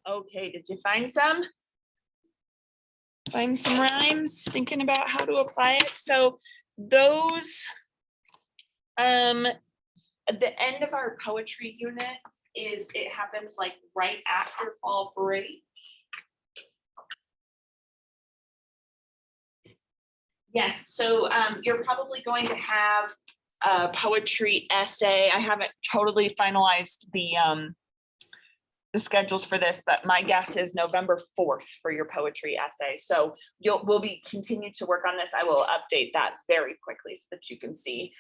Okay, did you find some? Find some rhymes, thinking about how to apply it. So those, at the end of our poetry unit it happens like right after fall break. Yes, so you're probably going to have a poetry essay. I haven't totally finalized the schedules for this, but my guess is November 4th for your poetry essay. So we'll be continue to work on this. I will update that very quickly so that you can see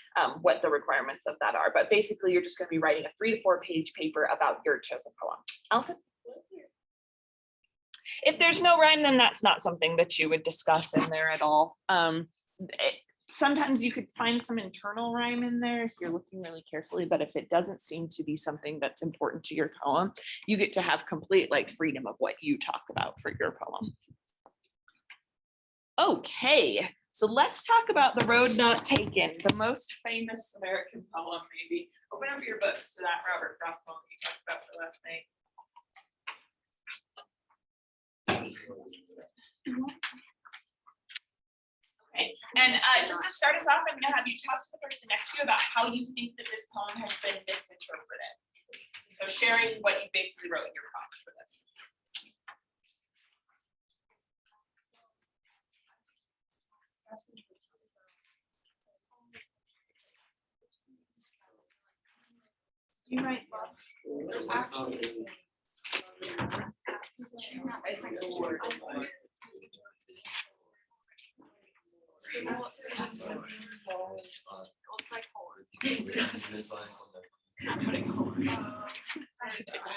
what the requirements of that are. But basically, you're just going to be writing a 3 to 4 page paper about your chosen poem. Allison? If there's no rhyme, then that's not something that you would discuss in there at all. Sometimes you could find some internal rhyme in there if you're looking really carefully, but if it doesn't seem to be something that's important to your poem, you get to have complete like freedom of what you talk about for your poem. Okay, so let's talk about The Road Not Taken, the most famous American poem, maybe. Open up your books to that Robert Frost poem you talked about for last night. Okay, and just to start us off, I'm going to have you talk to the person next to you about how you think that this poem has been misinterpreted. So sharing what you basically wrote in your prompt for this. You write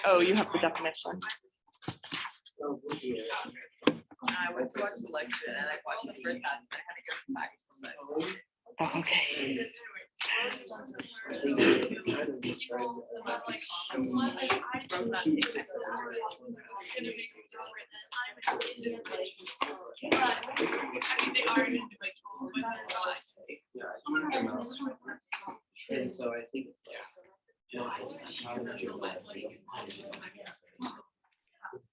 Oh, you have the definition. I went to watch the lecture and I watched the first half and I had to go back. Oh, okay. And so I think it's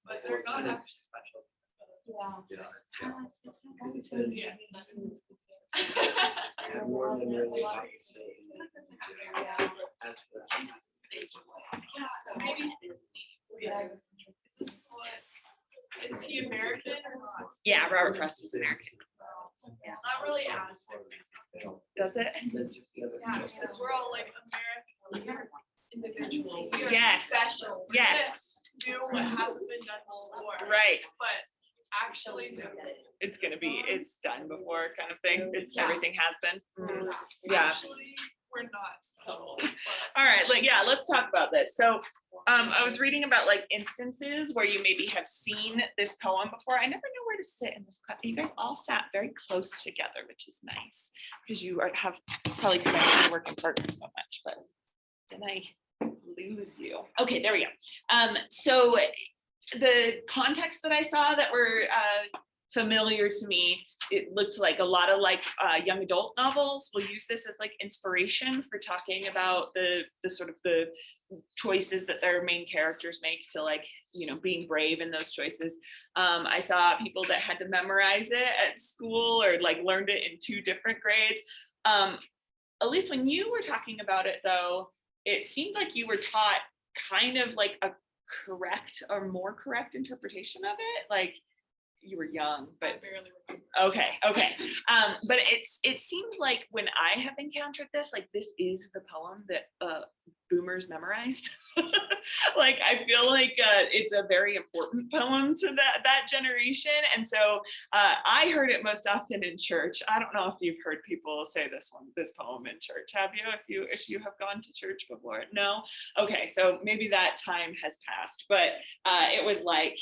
But they're not actually special. because it says more than really what you say. As for Is he American or not? Yeah, Robert Frost is American. Not really as. Does it? Yeah, because we're all like American individuals. We are Yes. special. We Yes. can do what hasn't been done before. Right. But actually, It's gonna be, it's done before kind of thing. It's Yeah. everything has been. Yeah. actually, we're not special. But All right, like, yeah, let's talk about this. So I was reading about like instances where you maybe have seen this poem before. I never know where to sit in this class. You guys all sat very close together, which is nice because you have probably because I work in partners so much, but then I lose you. Okay, there we go. So the context that I saw that were familiar to me, it looked like a lot of like young adult novels will use this as like inspiration for talking about the sort of the choices that their main characters make to like, you know, being brave in those choices. I saw people that had to memorize it at school or like learned it in 2 different grades. At least when you were talking about it though, it seemed like you were taught kind of like a correct or more correct interpretation of it. Like you were young, I but barely remember. okay. But it seems like when I have encountered this, like this is the poem that boomers memorized. Like I feel like it's a very important poem to that generation, and so I heard it most often in church. I don't know if you've heard people say this poem in church. Have you? If you have gone to church before? No. Okay, so maybe that time has passed, but it was like,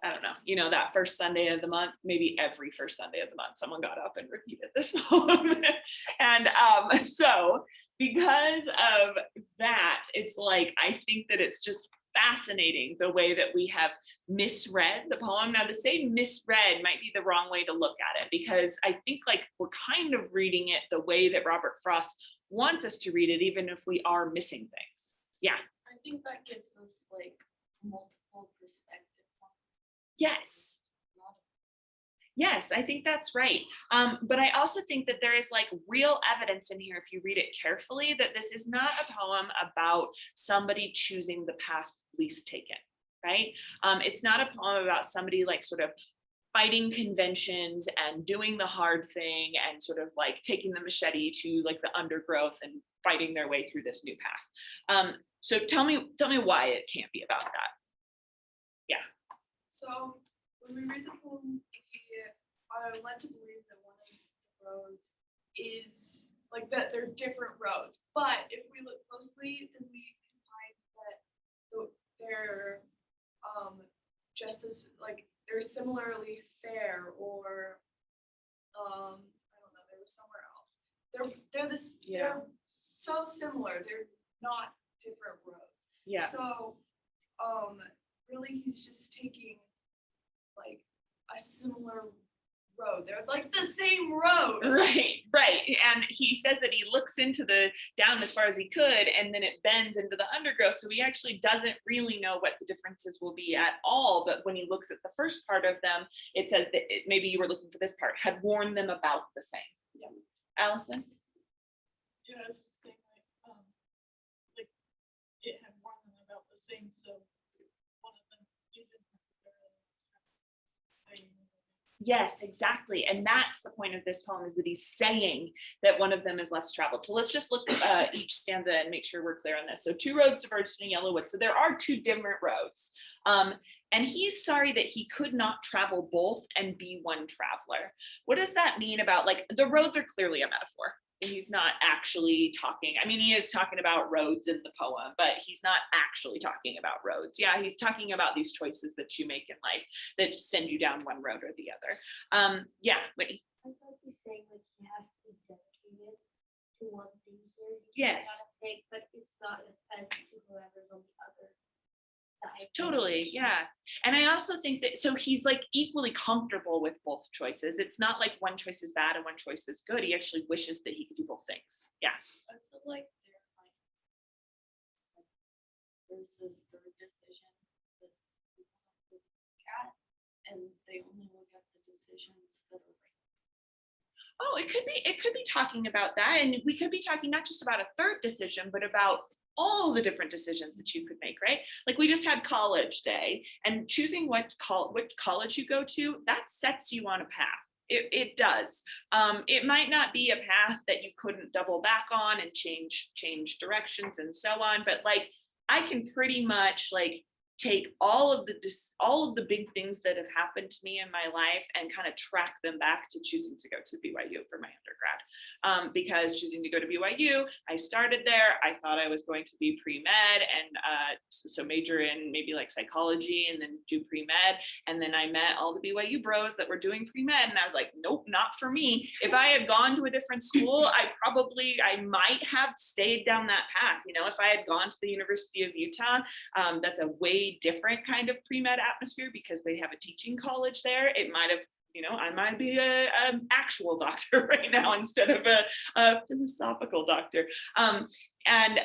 I don't know, you know, that first Sunday of the month, maybe every first Sunday of the month, someone got up and repeated this poem. And so because of that, it's like, I think that it's just fascinating the way that we have misread the poem. Now, to say misread might be the wrong way to look at it, because I think like we're kind of reading it the way that Robert Frost wants us to read it, even if we are missing things. Yeah. I think that gives us like multiple perspectives Yes. Yes, I think that's right. But I also think that there is like real evidence in here, if you read it carefully, that this is not a poem about somebody choosing the path least taken, right? It's not a poem about somebody like sort of fighting conventions and doing the hard thing and sort of like taking the machete to like the undergrowth and fighting their way through this new path. So tell me why it can't be about that. So when we read the poem, we are led to believe that one of the roads is like that they're different roads. But if we look closely, then we can find that they're just as like they're similarly fair, or I don't know, they were somewhere else. They're this they're so similar. They're not different roads. Yeah. So really he's just taking like a similar road. They're like the same road. Right. And he says that he looks into the down as far as he could, and then it bends into the undergrowth. So he actually doesn't really know what the differences will be at all. But when he looks at the first part of them, it says that maybe you were looking for this part, had warned them about the same. Yeah. Allison? Yeah, I was just saying like it had warned them about the same, so one of them isn't necessarily saying. Yes, exactly. And that's the point of this poem, is that he's saying that one of them is less traveled. So let's just look at each stanza and make sure we're clear on this. So 2 roads diverged in a yellow wood. So there are 2 different roads. And he's sorry that he could not travel both and be one traveler. What does that mean about, like, the roads are clearly a metaphor. He's not actually talking. I mean, he is talking about roads in the poem, but he's not actually talking about roads. Yeah, he's talking about these choices that you make in life that send you down one road or the other. Yeah, Whitney. I thought he's saying like he has to be dedicated to one thing here. Yes. Pick, but it's not an offense to whoever's on the other side. Totally, yeah. And I also think that, so he's like equally comfortable with both choices. It's not like one choice is bad and one choice is good. He actually wishes that he could do both things. Yeah. I feel like there's this third decision that people have to look at, and they only look at the decisions that are right. Oh, it could be talking about that. And we could be talking not just about a third decision, but about all the different decisions that you could make, right? Like we just had college day, and choosing what college you go to, that sets you on a path. It does. It might not be a path that you couldn't double back on and change directions and so on, but like I can pretty much like take all of the big things that have happened to me in my life and kind of track them back to choosing to go to BYU for my undergrad. Because choosing to go to BYU, I started there. I thought I was going to be pre-med and so major in maybe like psychology and then do pre-med. And then I met all the BYU bros that were doing pre-med, and I was like, nope, not for me. If I had gone to a different school, I might have stayed down that path. You know, if I had gone to the University of Utah, that's a way different kind of pre-med atmosphere because they have a teaching college there. It might have, you know, I might be an actual doctor right now instead of a philosophical doctor. And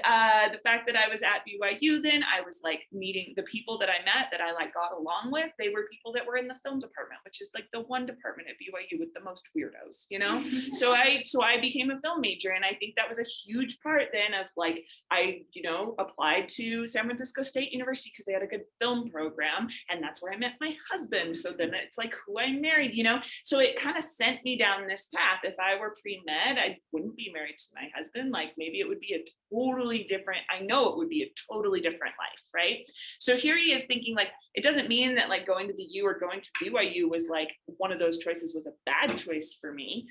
the fact that I was at BYU then, I was like meeting the people that I met that I like got along with. They were people that were in the film department, which is like the one department at BYU with the most weirdos, you know? So I became a film major, and I think that was a huge part then of like, I, you know, applied to San Francisco State University because they had a good film program, and that's where I met my husband. So then it's like who I married, you know? So it kind of sent me down this path. If I were pre-med, I wouldn't be married to my husband. Like maybe it would be a totally different, I know it would be a totally different life, right? So here he is thinking like, it doesn't mean that like going to the U or going to BYU was like one of those choices was a bad choice for me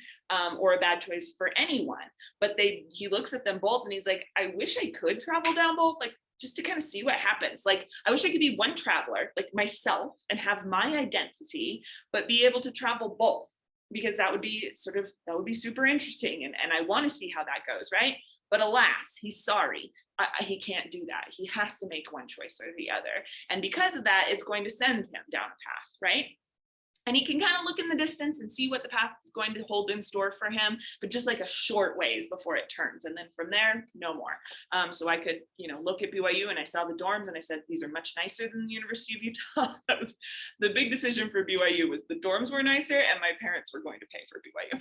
or a bad choice for anyone. But he looks at them both and he's like, I wish I could travel down both, like just to kind of see what happens. Like, I wish I could be one traveler, like myself, and have my identity, but be able to travel both, because that would be super interesting. And I want to see how that goes, right? But alas, he's sorry. He can't do that. He has to make one choice or the other. And because of that, it's going to send him down a path, right? And he can kind of look in the distance and see what the path is going to hold in store for him, but just like a short ways before it turns. And then from there, no more. So I could, look at BYU and I saw the dorms and I said, these are much nicer than the University of Utah. That was the big decision for BYU, was the dorms were nicer and my parents were going to pay for BYU.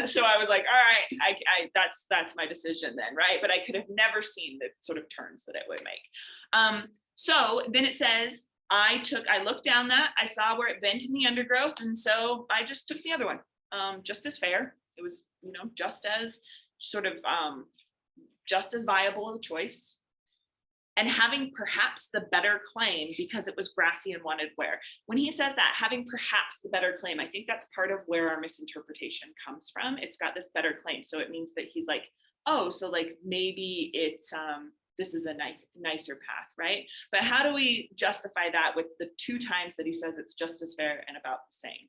So I was like, all right, that's my decision then, right? But I could have never seen the sort of turns that it would make. So then it says, I looked down that, I saw where it bent in the undergrowth, and so I just took the other one, just as fair. It was, just as sort of, just as viable a choice. And having perhaps the better claim because it was grassy and wanted wear. When he says that, having perhaps the better claim, I think that's part of where our misinterpretation comes from. It's got this better claim. So it means that he's like, oh, so like maybe it's, this is a nicer path, right? But how do we justify that with the 2 times that he says it's just as fair and about the same?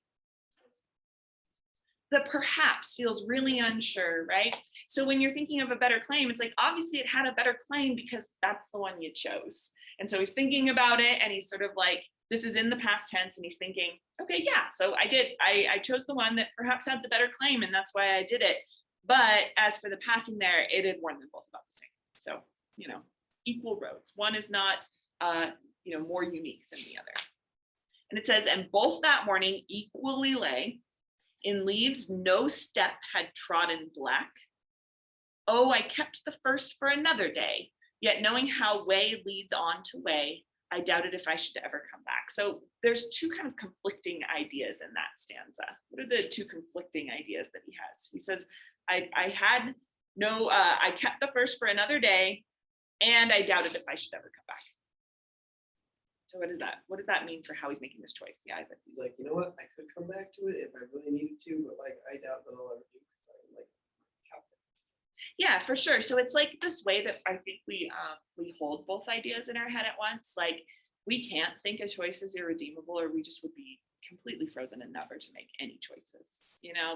The perhaps feels really unsure, right? So when you're thinking of a better claim, it's like, obviously it had a better claim because that's the one you chose. And so he's thinking about it and he's sort of like, this is in the past tense and he's thinking, okay, yeah, so I chose the one that perhaps had the better claim and that's why I did it. But as for the passing there, it had worn them both about the same. So, equal roads. One is not, more unique than the other. And it says, and both that morning equally lay, in leaves no step had trodden black. Oh, I kept the first for another day, yet knowing how way leads on to way, I doubted if I should ever come back. So there's 2 kind of conflicting ideas in that stanza. What are the 2 conflicting ideas that he has? He says, I kept the first for another day, and I doubted if I should ever come back. So what does that mean for how he's making this choice? Yeah, Isaac. He's like, you know what? I could come back to it if I really needed to, but like, I doubt that I'll ever do because I'm like, captain. Yeah, for sure. So it's like this way that I think we hold both ideas in our head at once. Like we can't think a choice is irredeemable, or we just would be completely frozen and never to make any choices.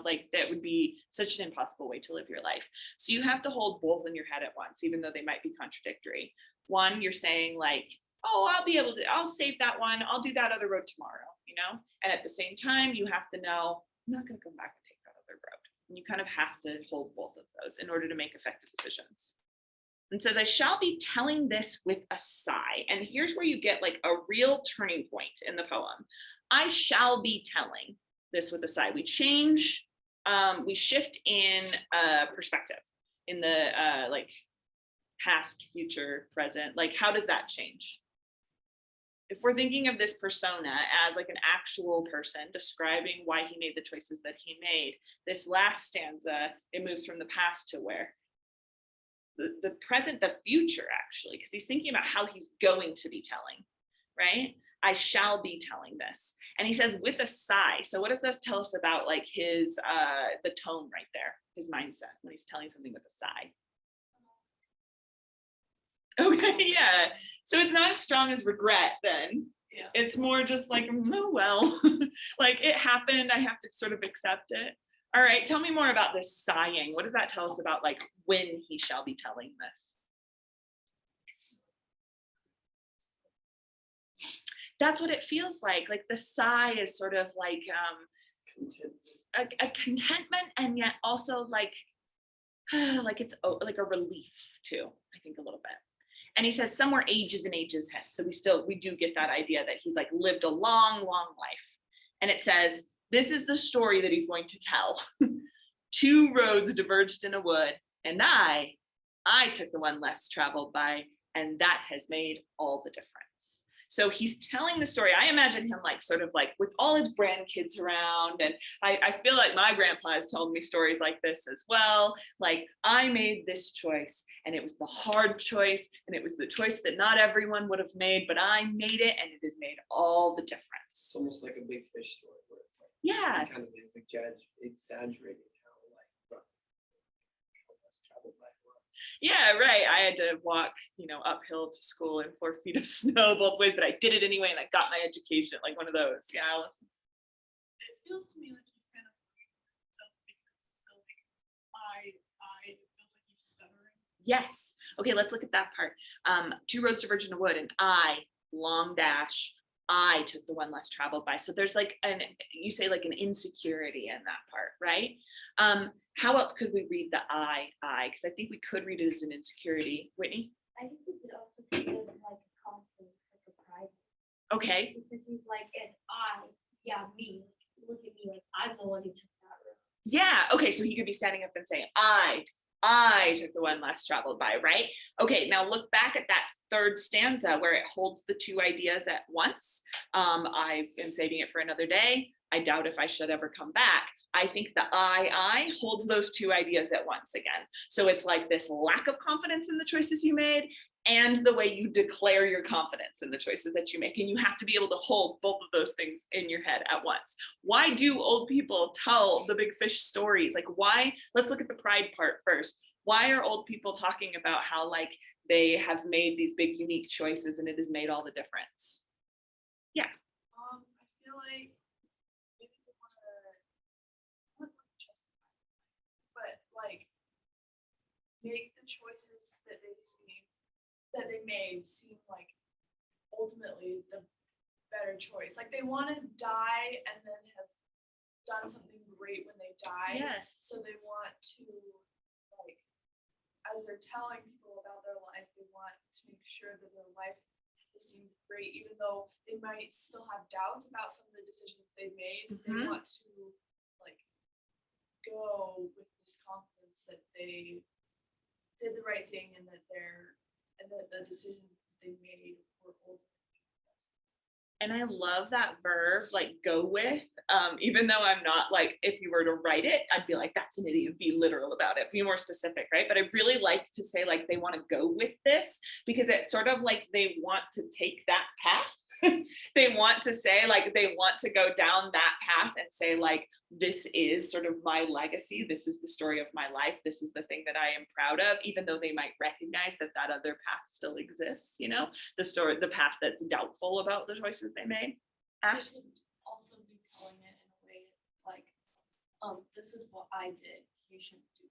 Like that would be such an impossible way to live your life. So you have to hold both in your head at once, even though they might be contradictory. One, you're saying like, oh, I'll save that one. I'll do that other road tomorrow, And at the same time, you have to know, I'm not going to come back and take that other road. And you kind of have to hold both of those in order to make effective decisions. And says, I shall be telling this with a sigh. And here's where you get like a real turning point in the poem. I shall be telling this with a sigh. We change, we shift in perspective in the like past, future, present. Like, how does that change? If we're thinking of this persona as like an actual person describing why he made the choices that he made, this last stanza, it moves from the past to where? The present, the future, actually, because he's thinking about how he's going to be telling, right? I shall be telling this. And he says with a sigh. So what does this tell us about like his, the tone right there, his mindset when he's telling something with a sigh? Okay, yeah. So it's not as strong as regret then. Yeah. It's more just like, oh, well, like it happened. I have to sort of accept it. All right, tell me more about this sighing. What does that tell us about like when he shall be telling this? That's what it feels like. Like the sigh is sort of like a contentment, and yet also like it's like a relief too, I think a little bit. And he says somewhere ages and ages hence. So we do get that idea that he's like lived a long, long life. And it says, this is the story that he's going to tell. 2 roads diverged in a wood, and I took the one less traveled by, and that has made all the difference. So he's telling the story. I imagine him like sort of like with all his grandkids around. And I feel like my grandpa has told me stories like this as well. Like I made this choice and it was the hard choice. And it was the choice that not everyone would have made, but I made it and it has made all the difference. It's almost like a big fish story where it's like, yeah. it kind of is exaggerating how like less traveled by was. Yeah, right. I had to walk, uphill to school in 4 feet of snow both ways, but I did it anyway and I got my education, like one of those. Yeah, Alice. It feels to me like he's kind of it feels like he's stuttering. Yes. Okay, let's look at that part. 2 roads diverge in a wood, and I, long dash, I took the one less traveled by. So there's like you say like an insecurity in that part, right? How else could we read the I? Because I think we could read it as an insecurity. Whitney? I think we could also take it as like a confidence, like a pride. Okay. Because he's like, and me, look at me, like I'm the one who took that road. Yeah. Okay. So he could be standing up and saying, I took the one less traveled by, right? Okay. Now look back at that third stanza where it holds the two ideas at once. I am saving it for another day. I doubt if I should ever come back. I think the I holds those two ideas at once again. So it's like this lack of confidence in the choices you made and the way you declare your confidence in the choices that you make. And you have to be able to hold both of those things in your head at once. Why do old people tell the big fish stories? Like why, let's look at the pride part first. Why are old people talking about how like they have made these big unique choices and it has made all the difference? Yeah. I feel like maybe they wanna justify, but like make the choices that they made seem like ultimately the better choice. Like they want to die and then have done something great when they die. Yes. So they want to, like, as they're telling people about their life, they want to make sure that their life seems great, even though they might still have doubts about some of the decisions they made. They Mhm. want to like go with this confidence that they did the right thing and that the decisions they made were ultimately best. And I love that verb, like go with, even though I'm not like, if you were to write it, I'd be like, that's an idiot, be literal about it, be more specific, right? But I really like to say like, they want to go with this because it's sort of like they want to take that path. They want to say like, they want to go down that path and say like, this is sort of my legacy. This is the story of my life. This is the thing that I am proud of, even though they might recognize that that other path still exists, you know, the path that's doubtful about the choices they made. Ash? They could also be telling it in a way like, this is what I did, you shouldn't do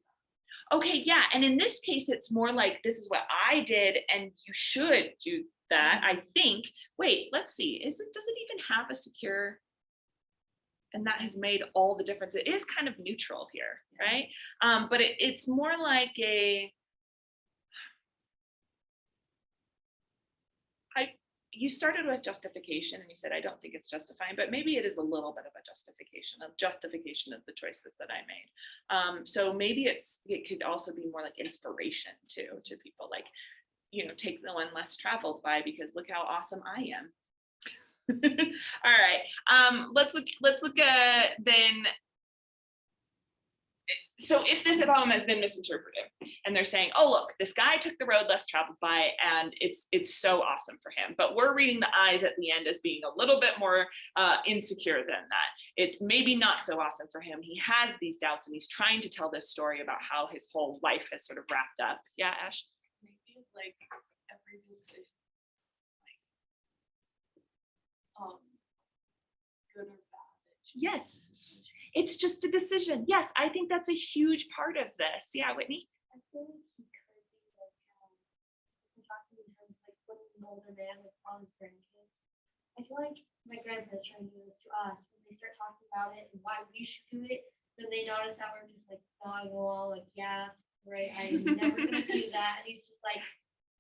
that. Okay, yeah. And in this case, it's more like, this is what I did and you should do that, I think. Wait, let's see. Does it even have a secure? And that has made all the difference. It is kind of neutral here, right? But it's more like you started with justification and you said, I don't think it's justifying, but maybe it is a little bit of a justification of the choices that I made. So maybe it could also be more like inspiration too, to people like, you know, take the one less traveled by because look how awesome I am. All right. Let's look at then. So if this poem has been misinterpreted and they're saying, oh, look, this guy took the road less traveled by and it's so awesome for him. But we're reading the I's at the end as being a little bit more insecure than that. It's maybe not so awesome for him. He has these doubts and he's trying to tell this story about how his whole life has sort of wrapped up. Yeah, Ash? Maybe like every decision, like, good or bad. Yes. It's just a decision. Yes, I think that's a huge part of this. Yeah, Whitney? I feel like he could be like, we're talking in terms like when an older man with all his grandkids. I feel like my grandparents trying to do this to us when they start talking about it and why we should do it. Then they notice that we're just like nodding along, like, yeah, right, I'm never gonna do that. And he's just like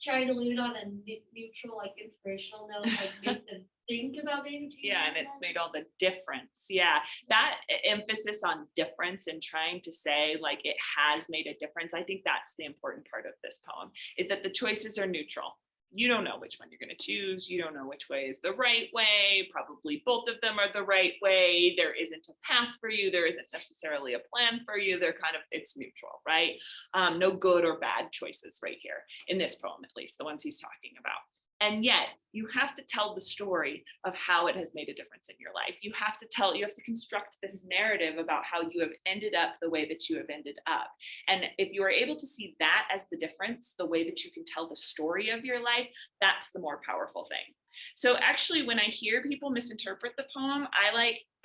trying to leave it on a neutral, like inspirational note, like make them think about maybe changing. Yeah, and it's made all the difference. Yeah, that emphasis on difference and trying to say like it has made a difference. I think that's the important part of this poem, is that the choices are neutral. You don't know which one you're going to choose. You don't know which way is the right way. Probably both of them are the right way. There isn't a path for you. There isn't necessarily a plan for you. They're kind of, it's neutral, right? No good or bad choices right here in this poem, at least the ones he's talking about. And yet you have to tell the story of how it has made a difference in your life. You have to construct this narrative about how you have ended up the way that you have ended up. And if you are able to see that as the difference, the way that you can tell the story of your life, that's the more powerful thing. So actually, when I hear people misinterpret the poem,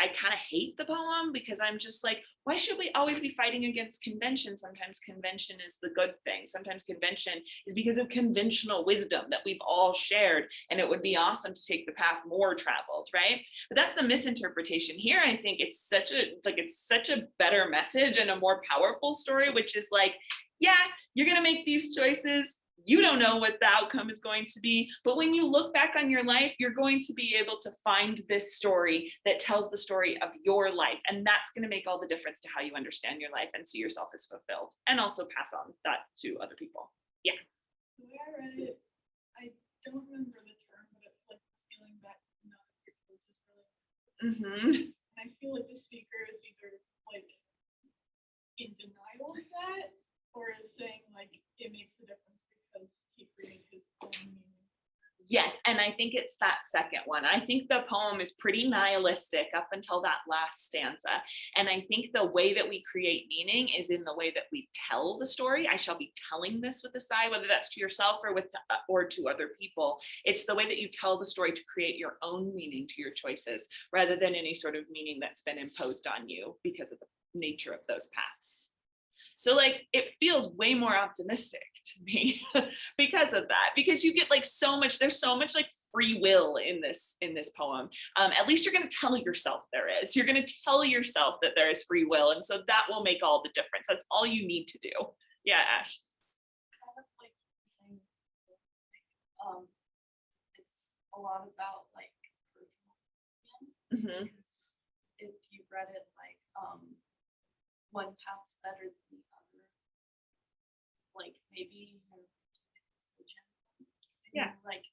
I kind of hate the poem because I'm just like, why should we always be fighting against convention? Sometimes convention is the good thing. Sometimes convention is because of conventional wisdom that we've all shared, and it would be awesome to take the path more traveled, right? But that's the misinterpretation here. I think it's such a better message and a more powerful story, which is like, yeah, you're gonna make these choices. You don't know what the outcome is going to be, but when you look back on your life, you're going to be able to find this story that tells the story of your life. And that's going to make all the difference to how you understand your life and see yourself as fulfilled, and also pass on that to other people. Yeah. The way I read it, I don't remember the term, but it's like feeling that none of your choices really. Mm-hmm. And I feel like the speaker is either like in denial of that, or is saying like it makes a difference because he created his own meaning. Yes, and I think it's that second one. I think the poem is pretty nihilistic up until that last stanza. And I think the way that we create meaning is in the way that we tell the story. I shall be telling this with a sigh, whether that's to yourself or to other people. It's the way that you tell the story to create your own meaning to your choices, rather than any sort of meaning that's been imposed on you because of the nature of those paths. So like, it feels way more optimistic to me because of that, because you get like there's so much like free will in this poem. At least you're going to tell yourself you're going to tell yourself that there is free will. And so that will make all the difference. That's all you need to do. Yeah, Ash. Kind of like saying, it's a lot about like personal opinion. Mm-hmm. If you read it like one path's better than the other, like maybe you're making a decision. And Yeah. you're like,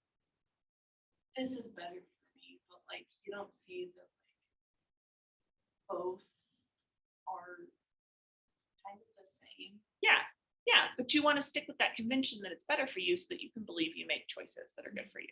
this is better for me, but like you don't see that like both are kind of the same. Yeah, but you want to stick with that convention that it's better for you so that you can believe you make choices that are good for you.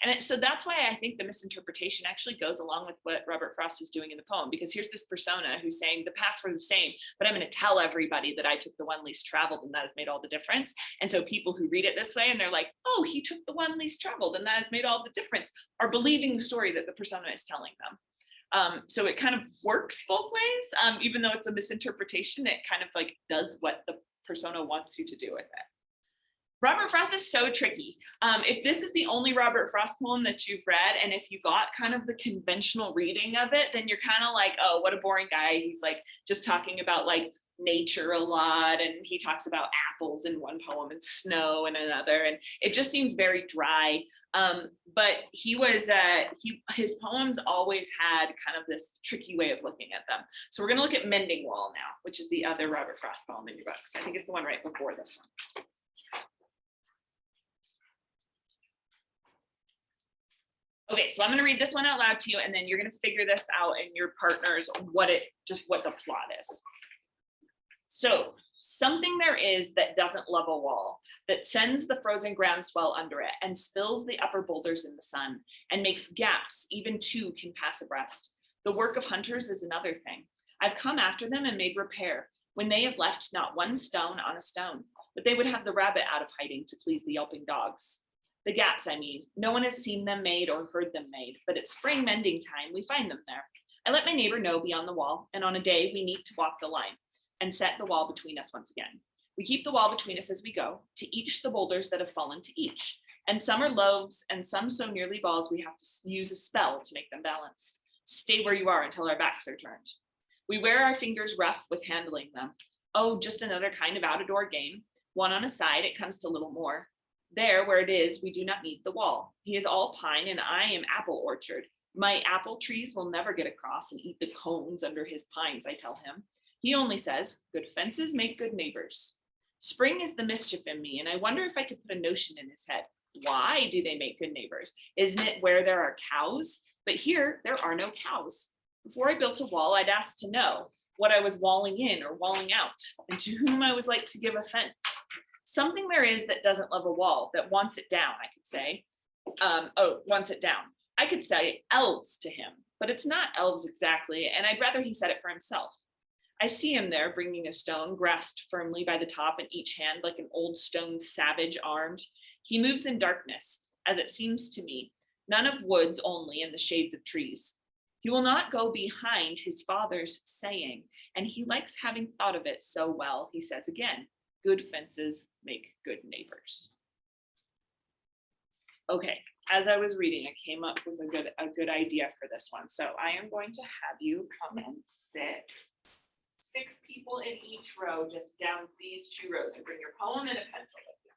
And so that's why I think the misinterpretation actually goes along with what Robert Frost is doing in the poem, because here's this persona who's saying the paths were the same, but I'm going to tell everybody that I took the one least traveled and that has made all the difference. And so people who read it this way and they're like, oh, he took the one least traveled and that has made all the difference, are believing the story that the persona is telling them. So it kind of works both ways, even though it's a misinterpretation, it kind of like does what the persona wants you to do with it. Robert Frost is so tricky. If this is the only Robert Frost poem that you've read, and if you got kind of the conventional reading of it, then you're kind of like, oh, what a boring guy. He's like just talking about like nature a lot, and he talks about apples in one poem and snow in another, and it just seems very dry. But his poems always had kind of this tricky way of looking at them. So we're going to look at Mending Wall now, which is the other Robert Frost poem in your books. I think it's the one right before this one. Okay, so I'm going to read this one out loud to you, and then you're going to figure this out in your partners, what the plot is. So, something there is that doesn't love a wall, that sends the frozen groundswell under it and spills the upper boulders in the sun and makes gaps even two can pass abreast. The work of hunters is another thing. I've come after them and made repair when they have left not one stone on a stone, but they would have the rabbit out of hiding to please the yelping dogs. The gaps, I mean, no one has seen them made or heard them made, but at spring mending time, we find them there. I let my neighbor know beyond the wall, and on a day we need to walk the line and set the wall between us once again. We keep the wall between us as we go, to each the boulders that have fallen to each. And some are loaves, and some so nearly balls we have to use a spell to make them balance. Stay where you are until our backs are turned. We wear our fingers rough with handling them. Oh, just another kind of out-of-door game. One on a side, it comes to little more. There, where it is, we do not need the wall. He is all pine, and I am apple orchard. My apple trees will never get across and eat the cones under his pines, I tell him. He only says, good fences make good neighbors. Spring is the mischief in me, and I wonder if I could put a notion in his head. Why do they make good neighbors? Isn't it where there are cows? But here, there are no cows. Before I built a wall, I'd ask to know what I was walling in or walling out, and to whom I was like to give offense. Something there is that doesn't love a wall, that wants it down, I could say. Wants it down. I could say elves to him, but it's not elves exactly, and I'd rather he said it for himself. I see him there bringing a stone, grasped firmly by the top in each hand like an old stone savage armed. He moves in darkness, as it seems to me, none of woods only and the shades of trees. He will not go behind his father's saying, and he likes having thought of it so well. He says again, good fences make good neighbors. Okay, as I was reading, I came up with a good idea for this one. So I am going to have you come and sit 6 people in each row, just down these 2 rows, and bring your poem and a pencil with you.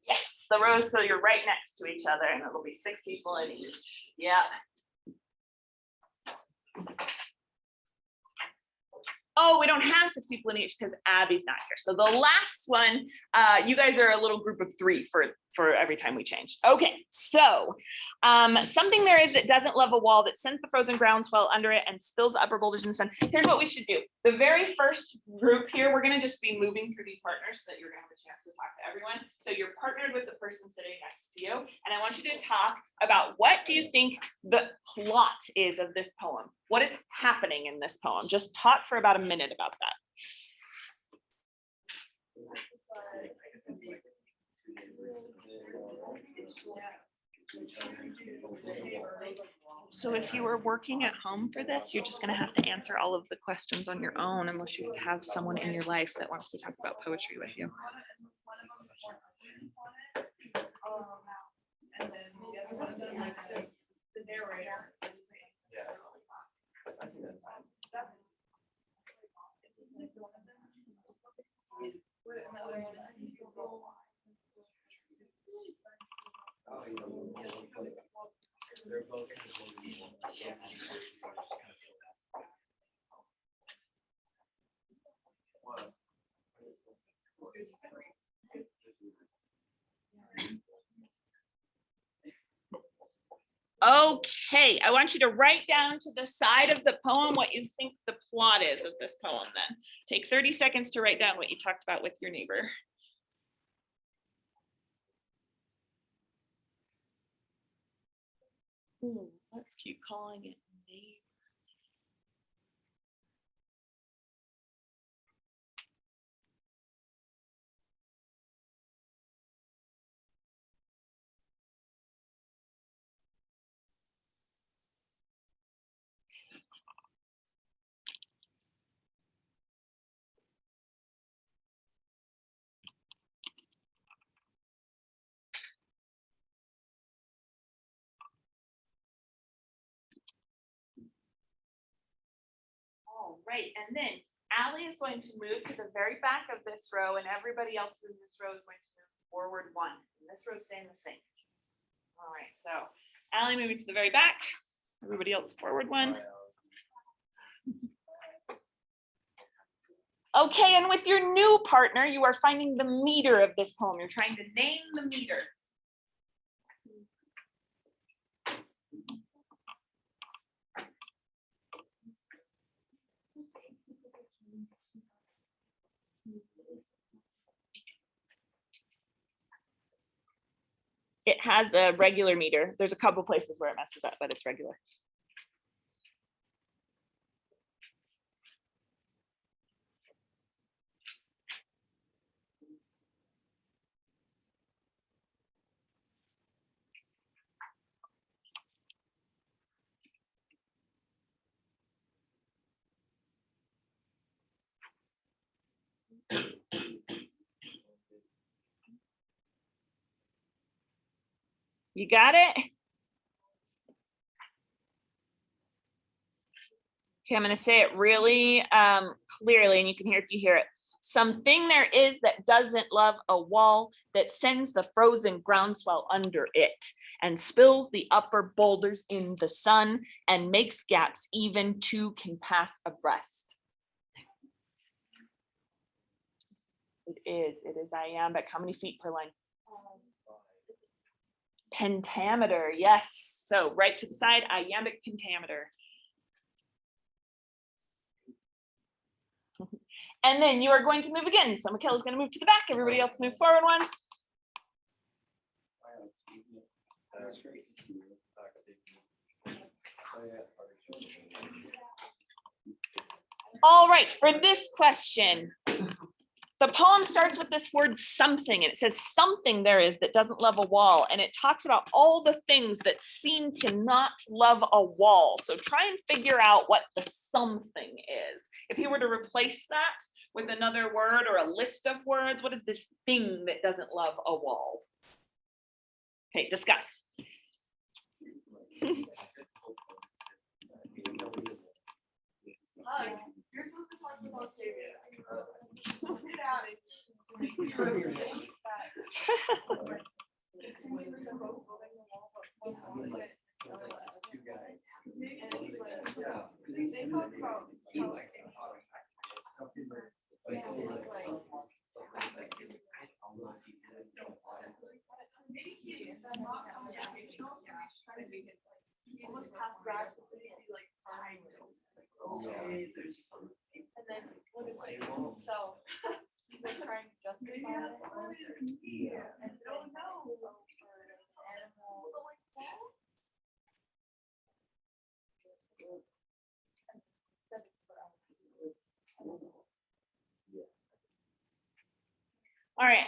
Yes, the rows, so you're right next to each other, and it'll be 6 people in each. Yeah. Oh, we don't have 6 people in each because Abby's not here. So the last one, you guys are a little group of 3 for every time we change. Okay, so something there is that doesn't love a wall, that sends the frozen groundswell under it and spills the upper boulders in the sun. Here's what we should do. The very first group here, we're gonna just be moving through these partners so that you're gonna have a chance to talk to everyone. So you're partnered with the person sitting next to you. And I want you to talk about what do you think the plot is of this poem? What is happening in this poem? Just talk for about a minute about that. So if you were working at home for this, you're just going to have to answer all of the questions on your own unless you have someone in your life that wants to talk about poetry with you. And then the other one, like the narrator. They're both. Okay, I want you to write down to the side of the poem what you think the plot is of this poem then. Take 30 seconds to write down what you talked about with your neighbor. Ooh, let's keep calling it neighbor. All right, and then Allie is going to move to the very back of this row, and everybody else in this row is going to move forward 1. And this row is staying the same. All right, so Allie moving to the very back, everybody else forward 1. Okay, and with your new partner, you are finding the meter of this poem. You're trying to name the meter. It has a regular meter. There's a couple places where it messes up, but it's regular. You got it? Okay, I'm going to say it really clearly, and you can hear if you hear it. Something there is that doesn't love a wall, that sends the frozen groundswell under it and spills the upper boulders in the sun and makes gaps even 2 can pass abreast. It is iambic. How many feet per line? Pentameter, yes. So right to the side, iambic pentameter. And then you are going to move again. So Michaela's going to move to the back. Everybody else move forward 1. All right, for this question, the poem starts with this word something, and it says something there is that doesn't love a wall, and it talks about all the things that seem to not love a wall. So try and figure out what the something is. If you were to replace that with another word or a list of words, what is this thing that doesn't love a wall? Okay, discuss. Hi, you're supposed to talk about Octavia. Get out of almost past grads, like crying. Okay, there's some. And then what is like, so he's like trying to justify it. And so no. Animal. All right.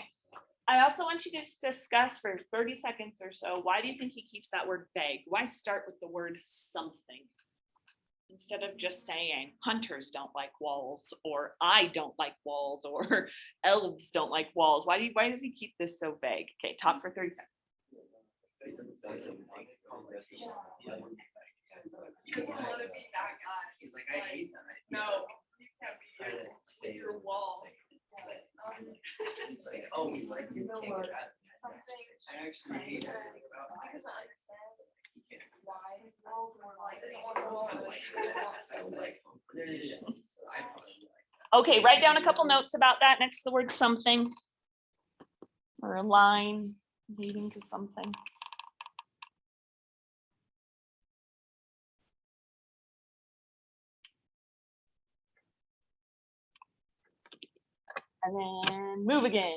I also want you to just discuss for 30 seconds or so, why do you think he keeps that word vague? Why start with the word something? Instead of just saying hunters don't like walls, or I don't like walls, or elves don't like walls. Why does he keep this so vague? Okay, talk for 30 seconds. He doesn't want to be that guy. He's like, I hate that. No, you can't be your wall. He's like, oh, he's like, you know what? Something. I actually hate it. He doesn't understand why walls were like. I don't like them. So I probably like Okay, write down a couple notes about that next to the word something. Or a line leading to something. And then move again.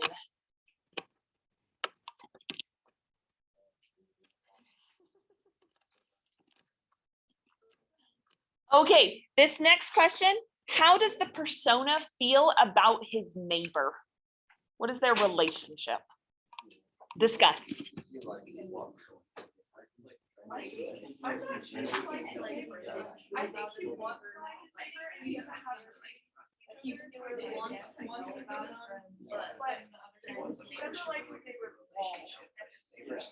Okay, this next question, how does the persona feel about his neighbor? What is their relationship? Discuss. I'm not sure. I think he wants to like his neighbor and he doesn't have a relationship. He really wants about him, but he doesn't like his neighbor's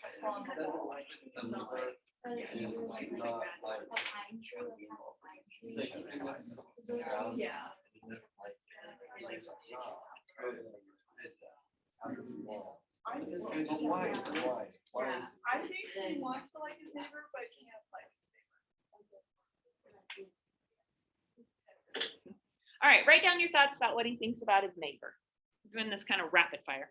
Yeah. I think he wants to like his neighbor, but can't like his neighbor. All right, write down your thoughts about what he thinks about his neighbor. We're doing this kind of rapid fire.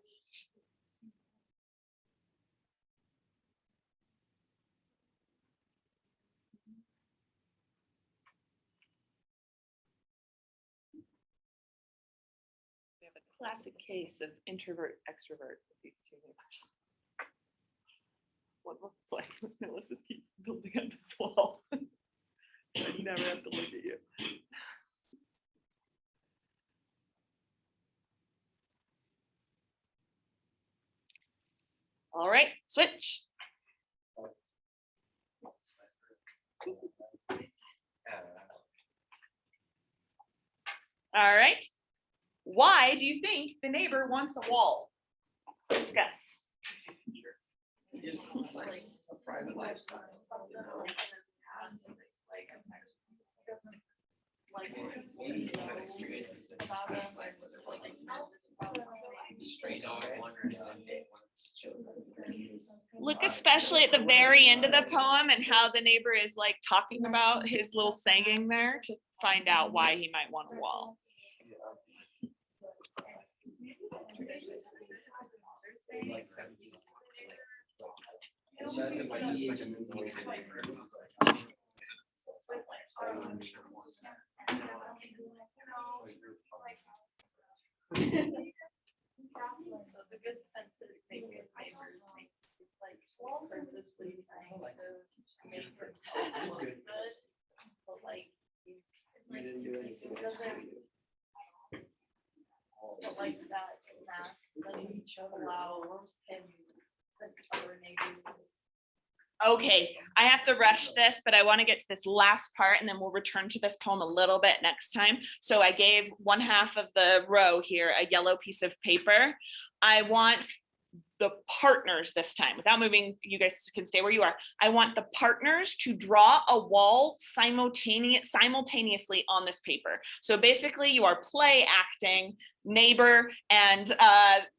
We have a classic case of introvert, extrovert with these two neighbors. One looks like, no, let's just keep building up this wall. I never have to look at you. All right, switch. All right. Why do you think the neighbor wants a wall? Discuss. just like a private lifestyle, you know? Maybe you have experiences in his past life where there wasn't a stray dog wandering down day once children. Look especially at the very end of the poem and how the neighbor is like talking about his little saying there to find out why he might want a wall. It's just if I need to move away from the neighbor, it was like, The good sense of making neighbors make like purposely trying to make yourself look good, but like you didn't do anything. doesn't. But like that mask, like each allow him to cover maybe. Okay, I have to rush this, but I want to get to this last part and then we'll return to this poem a little bit next time. So I gave one half of the row here a yellow piece of paper. I want the partners this time, without moving, you guys can stay where you are. I want the partners to draw a wall simultaneously on this paper. So basically you are play acting neighbor and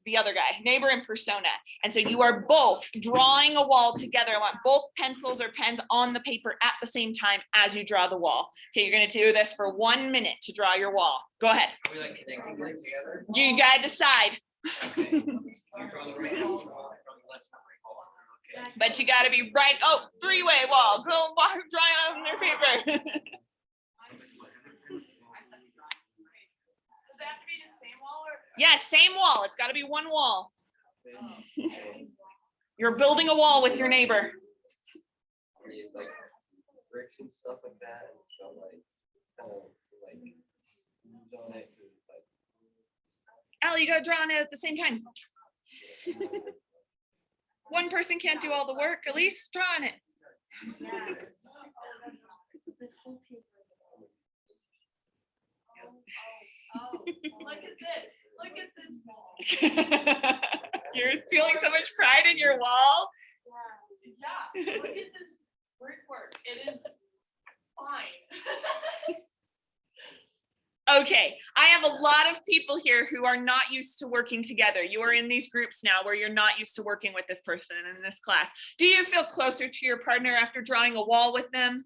the other guy, neighbor and persona. And so you are both drawing a wall together. I want both pencils or pens on the paper at the same time as you draw the wall. Okay, you're gonna do this for 1 minute to draw your wall. Go ahead. Are we like connecting them together? You gotta decide, Okay. You draw the right wall, draw the left wall. Okay. but you gotta be right. Oh, three-way wall. Go walk, draw on their paper. Does it have to be the same wall or? Yes, same wall. It's gotta be one wall. You're building a wall with your neighbor. We use like bricks and stuff like that, and so like, like, on it, like. Allie, you gotta draw on it at the same time. One person can't do all the work. Elise, draw on it. Yeah. This whole paper. Oh, look at this, look at this wall. You're feeling so much pride in your wall. Yeah, look at this brickwork, it is fine. Okay, I have a lot of people here who are not used to working together. You are in these groups now where you're not used to working with this person in this class. Do you feel closer to your partner after drawing a wall with them?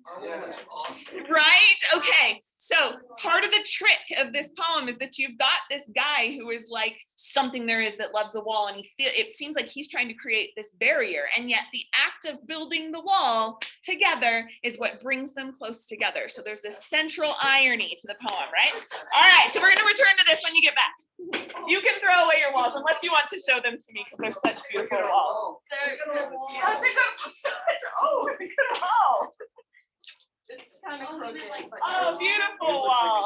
Right? Okay, so part of the trick of this poem is that you've got this guy who is like something there is that loves the wall, and it seems like he's trying to create this barrier, and yet the act of building the wall together is what brings them close together. So there's this central irony to the poem, right? All right, so we're going to return to this when you get back. You can throw away your walls unless you want to show them to me because they're such beautiful walls. They're Such a good wall. It's kind of crooked, but. Oh, beautiful wall.